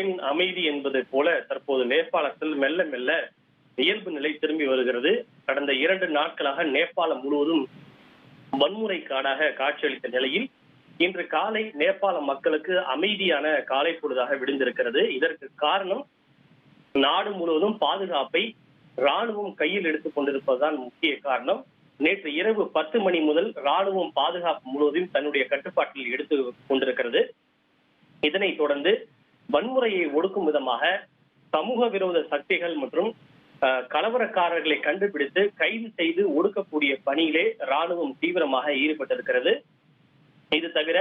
தேன் அமைதி என்பது போல தற்போது நேபாளத்தில் மெல்ல மெல்ல இயல்பு நிலை திரும்பி வருகிறது. கடந்த 2 நாட்களாக நேபாளம் முழுவதும் வன்முறை காடாக காட்சியளித்த நிலையில் இன்று காலை நேபாள மக்களுக்கு அமைதியான காலை பொழுதாக விடுந்திருக்கிறது. இதற்கு காரணம் நாடு முழுவதும் பாதுகாப்பை ராணுவம் கையில் எடுத்துக் கொண்டிருப்பதுதான் முக்கிய காரணம். நேற்று இரவு 10 மணி முதல் ராணுவம் பாதுகாப்பு முழுவதும் தன்னுடைய கட்டுப்பாட்டில் எடுத்துக் கொண்டிருக்கிறது. இதனைத் தொடர்ந்து வன்முறையை ஒடுக்கும் விதமாக சமூக விரோத சக்திகள் மற்றும் கலவரக்காரர்களை கண்டுபிடித்து கைது செய்து ஒடுக்கக்கூடிய பணியிலே ராணுவம் தீவிரமாக ஈடுபட்டிருக்கிறது. இது தவிர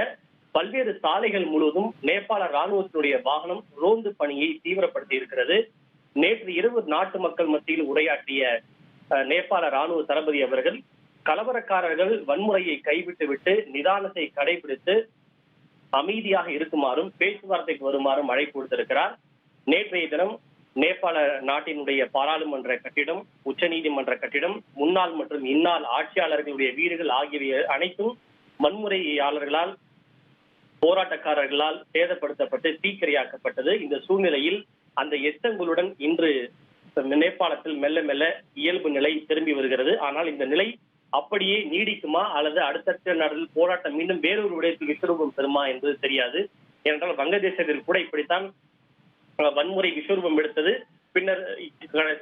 பல்வேறு சாலைகள் முழுவதும் நேபாள ராணுவத்தினுடைய வாகனம் ரோந்து பணியை தீவிரப்படுத்தி இருக்கிறது. நேற்று இரவு நாட்டு மக்கள் மத்தியில் உரையாற்றிய நேபாள ராணுவ தளபதி அவர்கள் கலவரக்காரர்கள் வன்முறையை கைவிட்டுவிட்டு நிதானத்தை கடைபிடித்து அமைதியாக இருக்குமாறும் பேச்சுவார்த்தைக்கு வருமாறும் அழைப்பு விடுத்திருக்கிறார். நேற்றைய தினம் நேபாள நாட்டினுடைய பாராளுமன்ற கட்டிடம், உச்சநீதிமன்ற கட்டிடம், முன்னாள் மற்றும் இந்நாள் ஆட்சியாளர்களுடைய வீடுகள் ஆகியவை அனைத்தும் வன்முறையாளர்களால் போராட்டக்காரர்களால் சேதப்படுத்தப்பட்டு தீக்கிரையாக்கப்பட்டது. இந்த சூழ்நிலையில் அந்த எச்சங்களுடன் இன்று நேபாளத்தில் மெல்ல மெல்ல இயல்பு நிலை திரும்பி வருகிறது. ஆனால் இந்த நிலை அப்படியே நீடிக்குமா அல்லது அடுத்தடுத்த நாடுகள் போராட்டம் மீண்டும் வேறொரு விடயத்தில் விஸ்வரூபம் பெறுமா என்பது தெரியாது. ஏனென்றால் வங்கதேசத்தில் கூட இப்படித்தான் வன்முறை விஸ்வரூபம் எடுத்தது. பின்னர்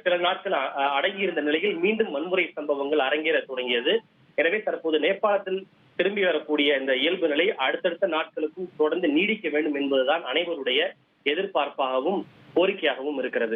சில நாட்கள் அடங்கியிருந்த நிலையில் மீண்டும் வன்முறை சம்பவங்கள் அரங்கேற தொடங்கியது. எனவே தற்போது நேபாளத்தில் திரும்பி வரக்கூடிய இந்த இயல்பு நிலை அடுத்தடுத்த நாட்களுக்கும் தொடர்ந்து நீடிக்க வேண்டும் என்பதுதான் அனைவருடைய எதிர்பார்ப்பாகவும் கோரிக்கையாகவும் இருக்கிறது.